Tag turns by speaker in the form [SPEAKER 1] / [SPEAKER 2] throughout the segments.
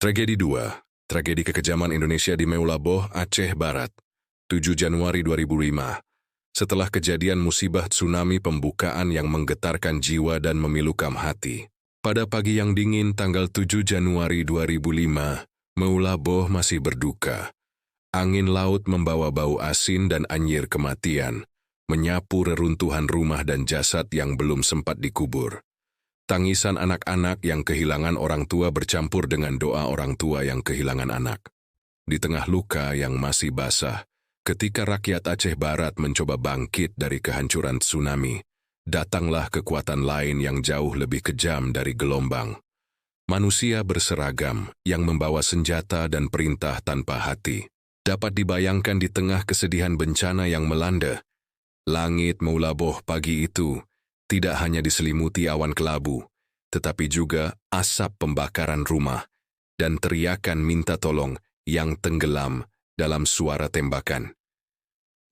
[SPEAKER 1] Tragedi 2. Tragedi kekejaman Indonesia di Meulaboh, Aceh Barat. 7 Januari 2005. Setelah kejadian musibah tsunami pembukaan yang menggetarkan jiwa dan memilukan hati. Pada pagi yang dingin tanggal 7 Januari 2005, Meulaboh masih berduka. Angin laut membawa bau asin dan anyir kematian, menyapu reruntuhan rumah dan jasad yang belum sempat dikubur. Tangisan anak-anak yang kehilangan orang tua bercampur dengan doa orang tua yang kehilangan anak. Di tengah luka yang masih basah, ketika rakyat Aceh Barat mencoba bangkit dari kehancuran tsunami, datanglah kekuatan lain yang jauh lebih kejam dari gelombang. Manusia berseragam yang membawa senjata dan perintah tanpa hati. Dapat dibayangkan di tengah kesedihan bencana yang melanda. Langit Meulaboh pagi itu tidak hanya diselimuti awan kelabu, tetapi juga asap pembakaran rumah dan teriakan minta tolong yang tenggelam dalam suara tembakan.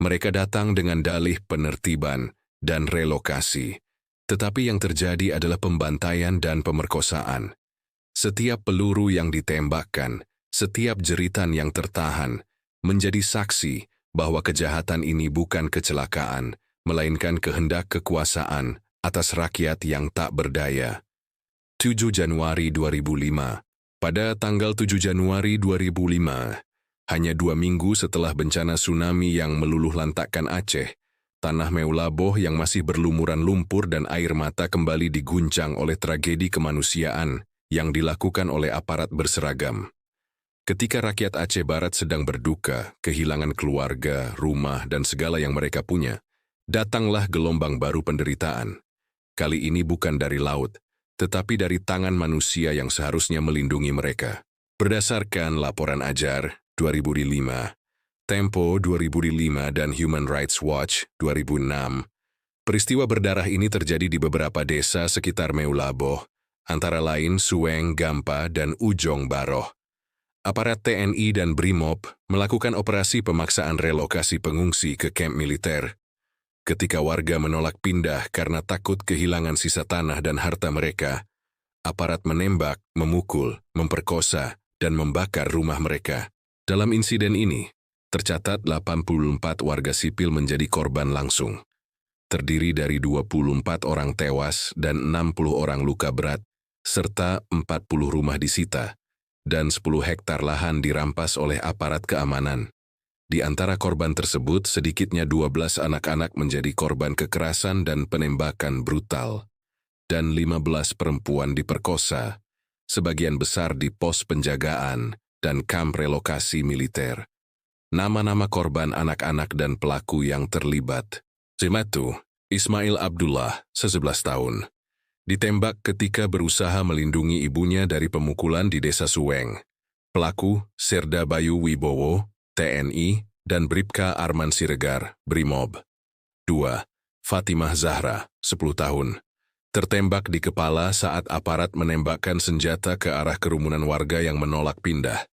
[SPEAKER 1] Mereka datang dengan dalih penertiban dan relokasi, tetapi yang terjadi adalah pembantaian dan pemerkosaan. Setiap peluru yang ditembakkan, setiap jeritan yang tertahan, menjadi saksi bahwa kejahatan ini bukan kecelakaan, melainkan kehendak kekuasaan atas rakyat yang tak berdaya. 7 Januari 2005. Pada tanggal 7 Januari 2005, hanya 2 minggu setelah bencana tsunami yang meluluh lantakkan Aceh, tanah Meulaboh yang masih berlumuran lumpur dan air mata kembali diguncang oleh tragedi kemanusiaan yang dilakukan oleh aparat berseragam. Ketika rakyat Aceh Barat sedang berduka, kehilangan keluarga, rumah, dan segala yang mereka punya, datanglah gelombang baru penderitaan. Kali ini bukan dari laut, tetapi dari tangan manusia yang seharusnya melindungi mereka. Berdasarkan laporan Ajar 2005, Tempo 2005, dan Human Rights Watch 2006, peristiwa berdarah ini terjadi di beberapa desa sekitar Meulaboh, antara lain Sueng, Gampa, dan Ujong Baroh. Aparat TNI dan Brimob melakukan operasi pemaksaan relokasi pengungsi ke kamp militer. Ketika warga menolak pindah karena takut kehilangan sisa tanah dan harta mereka, aparat menembak, memukul, memperkosa, dan membakar rumah mereka. Dalam insiden ini, tercatat 84 warga sipil menjadi korban langsung. Terdiri dari 24 orang tewas dan 60 orang luka berat, serta 40 rumah disita, dan 10 hektar lahan dirampas oleh aparat keamanan. Di antara korban tersebut, sedikitnya 12 anak-anak menjadi korban kekerasan dan penembakan brutal, dan 15 perempuan diperkosa, sebagian besar di pos penjagaan dan kamp relokasi militer. Nama-nama korban anak-anak dan pelaku yang terlibat. Zimatu, Ismail Abdullah, 11 tahun. Ditembak ketika berusaha melindungi ibunya dari pemukulan di desa Sueng. Pelaku, Serda Bayu Wibowo, TNI, dan Bribka Arman Siregar, Brimob. 2. Fatimah Zahra, 10 tahun. Tertembak di kepala saat aparat menembakkan senjata ke arah kerumunan warga yang menolak pindah.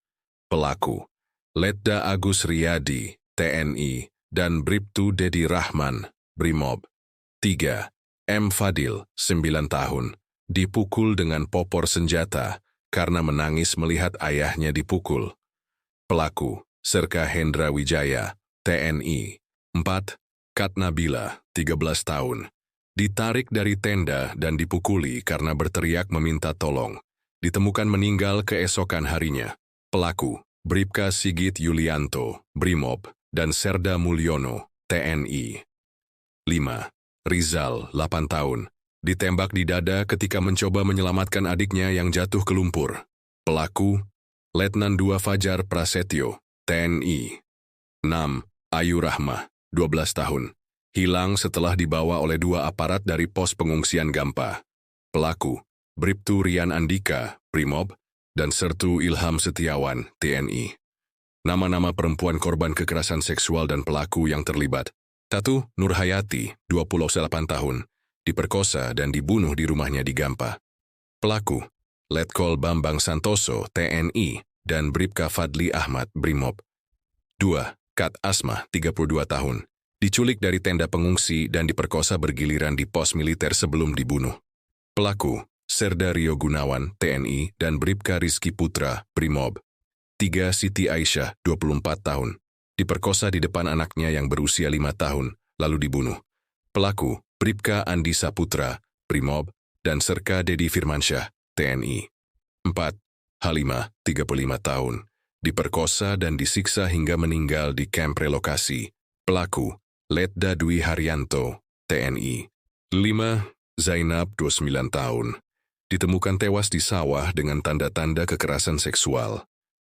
[SPEAKER 1] Pelaku, Letda Agus Riyadi, TNI, dan Bribtu Dedi Rahman, Brimob. 3. M. Fadil, 9 tahun, dipukul dengan popor senjata karena menangis melihat ayahnya dipukul. Pelaku, Serka Hendra Wijaya, TNI. 4. Kat Nabila, 13 tahun, ditarik dari tenda dan dipukuli karena berteriak meminta tolong. Ditemukan meninggal keesokan harinya. Pelaku, Bribka Sigit Yulianto, Brimob, dan Serda Mulyono, TNI. 5. Rizal, 8 tahun, ditembak di dada ketika mencoba menyelamatkan adiknya yang jatuh ke lumpur. Pelaku, Letnan 2 Fajar Prasetyo, TNI. 6. Ayu Rahmah, 12 tahun, hilang setelah dibawa oleh 2 aparat dari pos pengungsian Gampa. Pelaku, Bribtu Rian Andika, Brimob, dan Sertu Ilham Setiawan, TNI. Nama-nama perempuan korban kekerasan seksual dan pelaku yang terlibat. 1. Nurhayati, 28 tahun, diperkosa dan dibunuh di rumahnya di Gampa. Pelaku, Letkol Bambang Santoso, TNI, dan Bribka Fadli Ahmad, Brimob. 2. Kat Asmah, 32 tahun, diculik dari tenda pengungsi dan diperkosa bergiliran di pos militer sebelum dibunuh. Pelaku, Serda Rio Gunawan, TNI, dan Bribka Rizky Putra, Brimob. 3. Siti Aisyah, 24 tahun. Diperkosa di depan anaknya yang berusia 5 tahun, lalu dibunuh. Pelaku, Bribka Andi Saputra, Brimob, dan Serka Dedi Firmansyah, TNI. 4. Halimah, 35 tahun. Diperkosa dan disiksa hingga meninggal di kamp relokasi. Pelaku, Letda Dwi Haryanto, TNI. 5. Zainab, 29 tahun. Ditemukan tewas di sawah dengan tanda-tanda kekerasan seksual.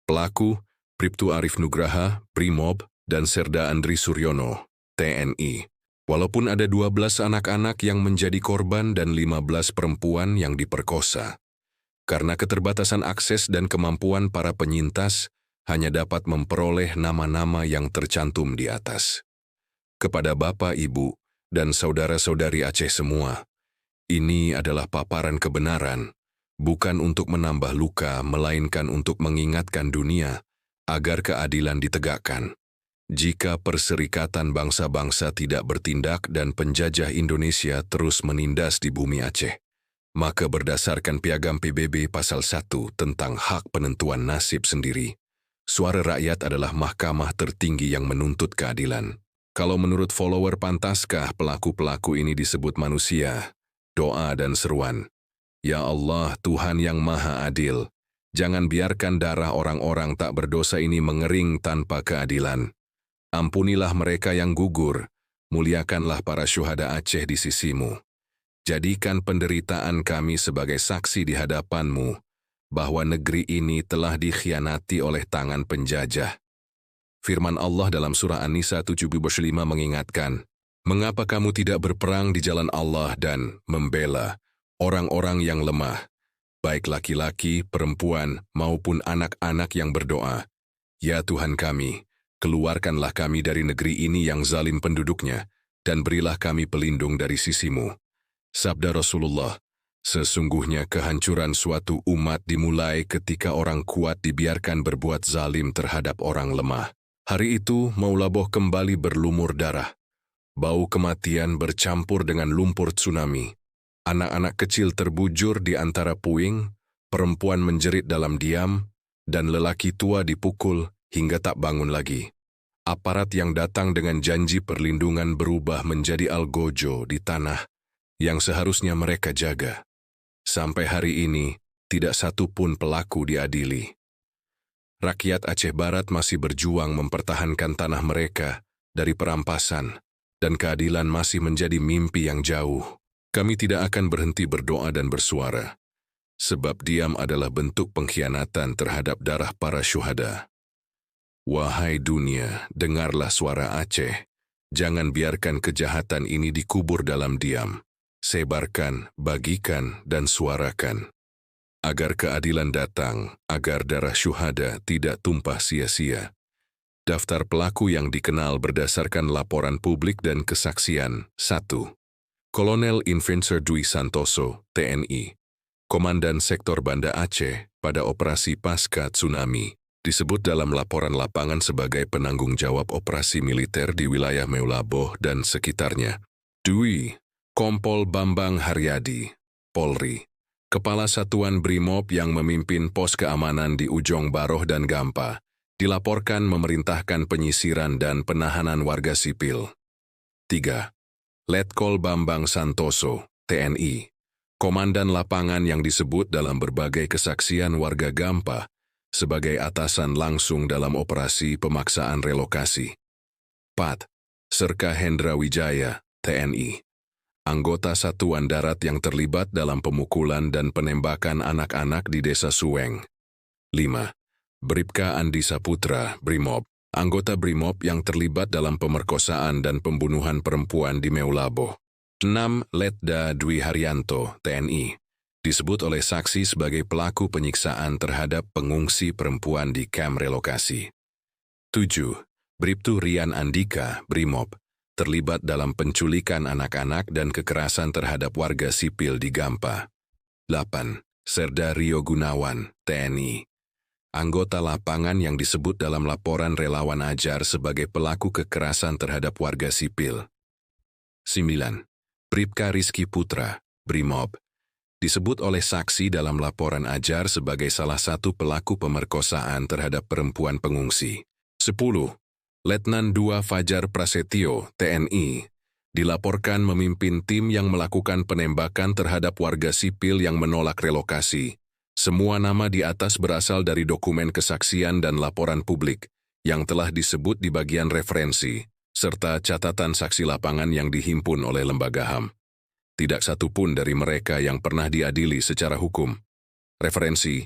[SPEAKER 1] Pelaku, Bribtu Arif Nugraha, Brimob, dan Serda Andri Suryono, TNI. Walaupun ada 12 anak-anak yang menjadi korban dan 15 perempuan yang diperkosa. Karena keterbatasan akses dan kemampuan para penyintas, hanya dapat memperoleh nama-nama yang tercantum di atas. Kepada Bapak, Ibu, dan saudara-saudari Aceh semua, ini adalah paparan kebenaran, bukan untuk menambah luka, melainkan untuk mengingatkan dunia agar keadilan ditegakkan. Jika Perserikatan Bangsa-Bangsa tidak bertindak dan penjajah Indonesia terus menindas di bumi Aceh, maka berdasarkan Piagam PBB Pasal 1 tentang hak penentuan nasib sendiri, suara rakyat adalah mahkamah tertinggi yang menuntut keadilan. Kalau menurut follower pantaskah pelaku-pelaku ini disebut manusia? Doa dan seruan. Ya Allah, Tuhan yang Maha Adil, jangan biarkan darah orang-orang tak berdosa ini mengering tanpa keadilan. Ampunilah mereka yang gugur, muliakanlah para syuhada Aceh di sisimu. Jadikan penderitaan kami sebagai saksi di hadapanmu, bahwa negeri ini telah dikhianati oleh tangan penjajah. Firman Allah dalam surah An-Nisa 75 mengingatkan, mengapa kamu tidak berperang di jalan Allah dan membela orang-orang yang lemah, baik laki-laki, perempuan, maupun anak-anak yang berdoa. Ya Tuhan kami, keluarkanlah kami dari negeri ini yang zalim penduduknya, dan berilah kami pelindung dari sisimu. Sabda Rasulullah, sesungguhnya kehancuran suatu umat dimulai ketika orang kuat dibiarkan berbuat zalim terhadap orang lemah. Hari itu Maulaboh kembali berlumur darah. Bau kematian bercampur dengan lumpur tsunami. Anak-anak kecil terbujur di antara puing, perempuan menjerit dalam diam, dan lelaki tua dipukul hingga tak bangun lagi. Aparat yang datang dengan janji perlindungan berubah menjadi algojo di tanah yang seharusnya mereka jaga. Sampai hari ini, tidak satu pun pelaku diadili. Rakyat Aceh Barat masih berjuang mempertahankan tanah mereka dari perampasan, dan keadilan masih menjadi mimpi yang jauh. Kami tidak akan berhenti berdoa dan bersuara, sebab diam adalah bentuk pengkhianatan terhadap darah para syuhada. Wahai dunia, dengarlah suara Aceh. Jangan biarkan kejahatan ini dikubur dalam diam. Sebarkan, bagikan, dan suarakan. Agar keadilan datang, agar darah syuhada tidak tumpah sia-sia. Daftar pelaku yang dikenal berdasarkan laporan publik dan kesaksian. 1. Kolonel Infantri Dwi Santoso, TNI, Komandan Sektor Banda Aceh pada operasi pasca tsunami, disebut dalam laporan lapangan sebagai penanggung jawab operasi militer di wilayah Meulaboh dan sekitarnya. Dwi, Kompol Bambang Haryadi, Polri, Kepala Satuan Brimob yang memimpin pos keamanan di Ujong Baroh dan Gampa, dilaporkan memerintahkan penyisiran dan penahanan warga sipil. 3. Letkol Bambang Santoso, TNI, Komandan lapangan yang disebut dalam berbagai kesaksian warga Gampa sebagai atasan langsung dalam operasi pemaksaan relokasi. 4. Serka Hendra Wijaya, TNI, anggota Satuan Darat yang terlibat dalam pemukulan dan penembakan anak-anak di Desa Suweng. 5. Bribka Andi Saputra, Brimob, anggota Brimob yang terlibat dalam pemerkosaan dan pembunuhan perempuan di Meulaboh. 6. Letda Dwi Haryanto, TNI, disebut oleh saksi sebagai pelaku penyiksaan terhadap pengungsi perempuan di kamp relokasi. 7. Bribtu Rian Andika, Brimob, terlibat dalam penculikan anak-anak dan kekerasan terhadap warga sipil di Gampa. 8. Serda Rio Gunawan, TNI, anggota lapangan yang disebut dalam laporan relawan Ajar sebagai pelaku kekerasan terhadap warga sipil. 9. Bribka Rizky Putra, Brimob, disebut oleh saksi dalam laporan Ajar sebagai salah satu pelaku pemerkosaan terhadap perempuan pengungsi. 10. Letnan 2 Fajar Prasetyo, TNI, dilaporkan memimpin tim yang melakukan penembakan terhadap warga sipil yang menolak relokasi. Semua nama di atas berasal dari dokumen kesaksian dan laporan publik yang telah disebut di bagian referensi, serta catatan saksi lapangan yang dihimpun oleh lembaga HAM. Tidak satu pun dari mereka yang pernah diadili secara hukum. Referensi: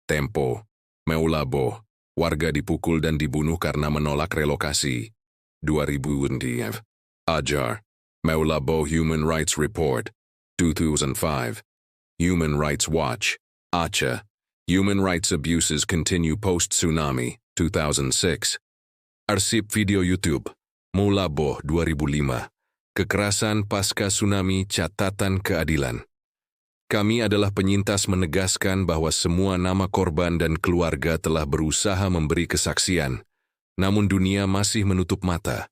[SPEAKER 1] Tempo, Meulabo, warga dipukul dan dibunuh karena menolak relokasi. 2000. Ajar, Meulabo Human Rights Report, 2005. Human Rights Watch, Aceh, Human Rights Abuses Continue Post-Tsunami, 2006. Arsip video YouTube, Meulabo 2005. Kekerasan Pasca Tsunami Catatan Keadilan. Kami adalah penyintas menegaskan bahwa semua nama korban dan keluarga telah berusaha memberi kesaksian, namun dunia masih menutup mata.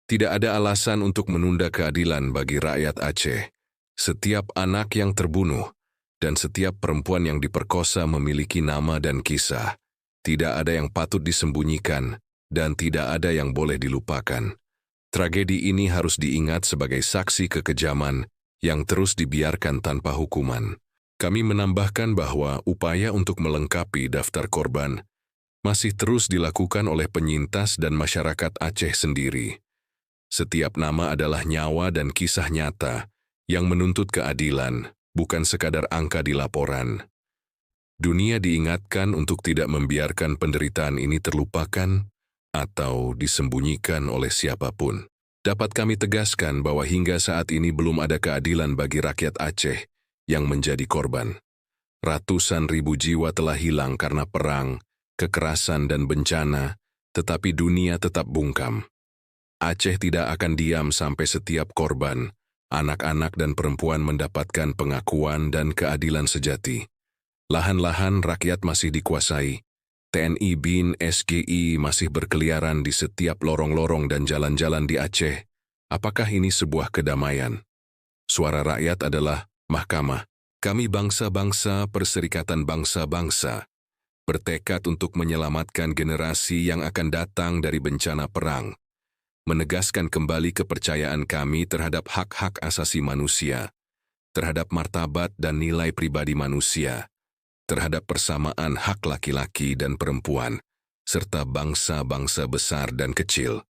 [SPEAKER 1] Tidak ada alasan untuk menunda keadilan bagi rakyat Aceh. Setiap anak yang terbunuh dan setiap perempuan yang diperkosa memiliki nama dan kisah. Tidak ada yang patut disembunyikan dan tidak ada yang boleh dilupakan. Tragedi ini harus diingat sebagai saksi kekejaman yang terus dibiarkan tanpa hukuman. Kami menambahkan bahwa upaya untuk melengkapi daftar korban masih terus dilakukan oleh penyintas dan masyarakat Aceh sendiri. Setiap nama adalah nyawa dan kisah nyata yang menuntut keadilan, bukan sekadar angka di laporan. Dunia diingatkan untuk tidak membiarkan penderitaan ini terlupakan atau disembunyikan oleh siapapun. Dapat kami tegaskan bahwa hingga saat ini belum ada keadilan bagi rakyat Aceh yang menjadi korban. Ratusan ribu jiwa telah hilang karena perang, kekerasan dan bencana, tetapi dunia tetap bungkam. Aceh tidak akan diam sampai setiap korban, anak-anak dan perempuan mendapatkan pengakuan dan keadilan sejati. Lahan-lahan rakyat masih dikuasai. TNI BIN SGI masih berkeliaran di setiap lorong-lorong dan jalan-jalan di Aceh. Apakah ini sebuah kedamaian? Suara rakyat adalah mahkamah. Kami bangsa-bangsa, Perserikatan Bangsa-Bangsa, bertekad untuk menyelamatkan generasi yang akan datang dari bencana perang, menegaskan kembali kepercayaan kami terhadap hak-hak asasi manusia, terhadap martabat dan nilai pribadi manusia, terhadap persamaan hak laki-laki dan perempuan, serta bangsa-bangsa besar dan kecil.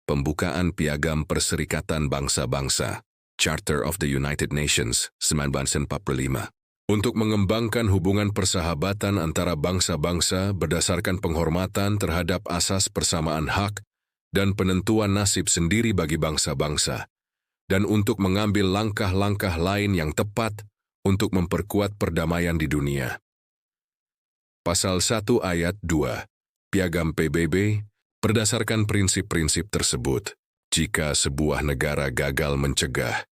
[SPEAKER 1] Pembukaan Piagam Perserikatan Bangsa-Bangsa, Charter of the United Nations, 1945. Untuk mengembangkan hubungan persahabatan antara bangsa-bangsa berdasarkan penghormatan terhadap asas persamaan hak dan penentuan nasib sendiri bagi bangsa-bangsa, dan untuk mengambil langkah-langkah lain yang tepat untuk memperkuat perdamaian di dunia. Pasal 1 ayat 2, Piagam PBB, berdasarkan prinsip-prinsip tersebut, jika sebuah negara gagal mencegah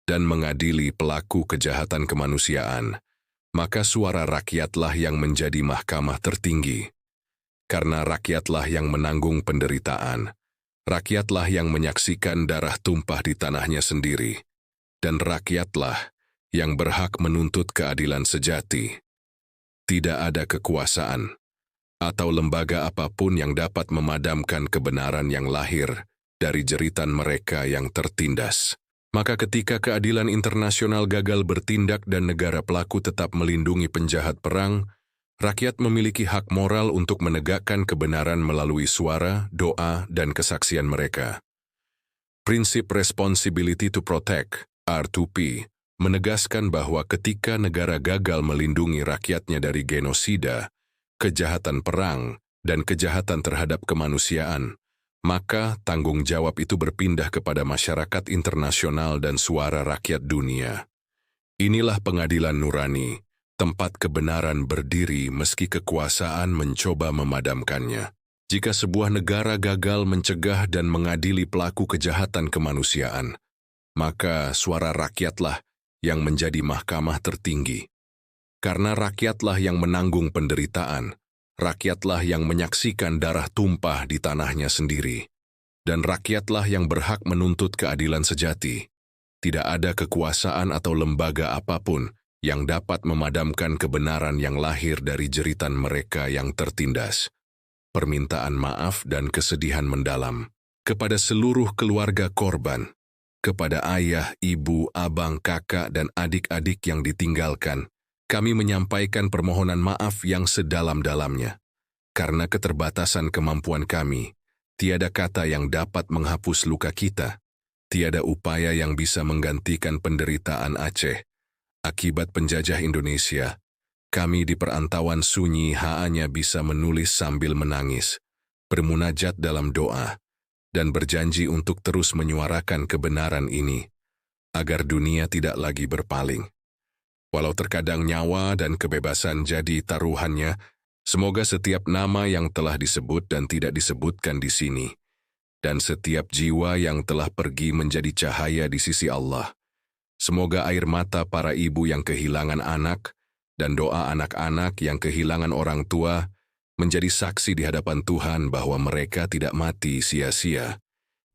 [SPEAKER 1] dan mengadili pelaku kejahatan kemanusiaan, maka suara rakyatlah yang menjadi mahkamah tertinggi. Karena rakyatlah yang menanggung penderitaan, rakyatlah yang menyaksikan darah tumpah di tanahnya sendiri, dan rakyatlah yang berhak menuntut keadilan sejati. Tidak ada kekuasaan atau lembaga apapun yang dapat memadamkan kebenaran yang lahir dari jeritan mereka yang tertindas. Maka ketika keadilan internasional gagal bertindak dan negara pelaku tetap melindungi penjahat perang, rakyat memiliki hak moral untuk menegakkan kebenaran melalui suara, doa, dan kesaksian mereka. Prinsip Responsibility to Protect, R2P, menegaskan bahwa ketika negara gagal melindungi rakyatnya dari genosida, kejahatan perang, dan kejahatan terhadap kemanusiaan, maka tanggung jawab itu berpindah kepada masyarakat internasional dan suara rakyat dunia. Inilah pengadilan nurani, tempat kebenaran berdiri meski kekuasaan mencoba memadamkannya. Jika sebuah negara gagal mencegah dan mengadili pelaku kejahatan kemanusiaan, maka suara rakyatlah yang menjadi mahkamah tertinggi. Karena rakyatlah yang menanggung penderitaan, rakyatlah yang menyaksikan darah tumpah di tanahnya sendiri, dan rakyatlah yang berhak menuntut keadilan sejati. Tidak ada kekuasaan atau lembaga apapun yang dapat memadamkan kebenaran yang lahir dari jeritan mereka yang tertindas. Permintaan maaf dan kesedihan mendalam kepada seluruh keluarga korban, kepada ayah, ibu, abang, kakak, dan adik-adik yang ditinggalkan. Kami menyampaikan permohonan maaf yang sedalam-dalamnya. Karena keterbatasan kemampuan kami, tiada kata yang dapat menghapus luka kita. Tiada upaya yang bisa menggantikan penderitaan Aceh. Akibat penjajah Indonesia, kami di perantauan sunyi hanya bisa menulis sambil menangis, bermunajat dalam doa, dan berjanji untuk terus menyuarakan kebenaran ini, agar dunia tidak lagi berpaling. Walau terkadang nyawa dan kebebasan jadi taruhannya, semoga setiap nama yang telah disebut dan tidak disebutkan di sini, dan setiap jiwa yang telah pergi menjadi cahaya di sisi Allah. Semoga air mata para ibu yang kehilangan anak dan doa anak-anak yang kehilangan orang tua menjadi saksi di hadapan Tuhan bahwa mereka tidak mati sia-sia.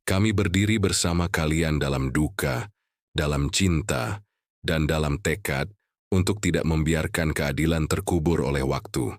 [SPEAKER 1] Kami berdiri bersama kalian dalam duka, dalam cinta, dan dalam tekad untuk tidak membiarkan keadilan terkubur oleh waktu.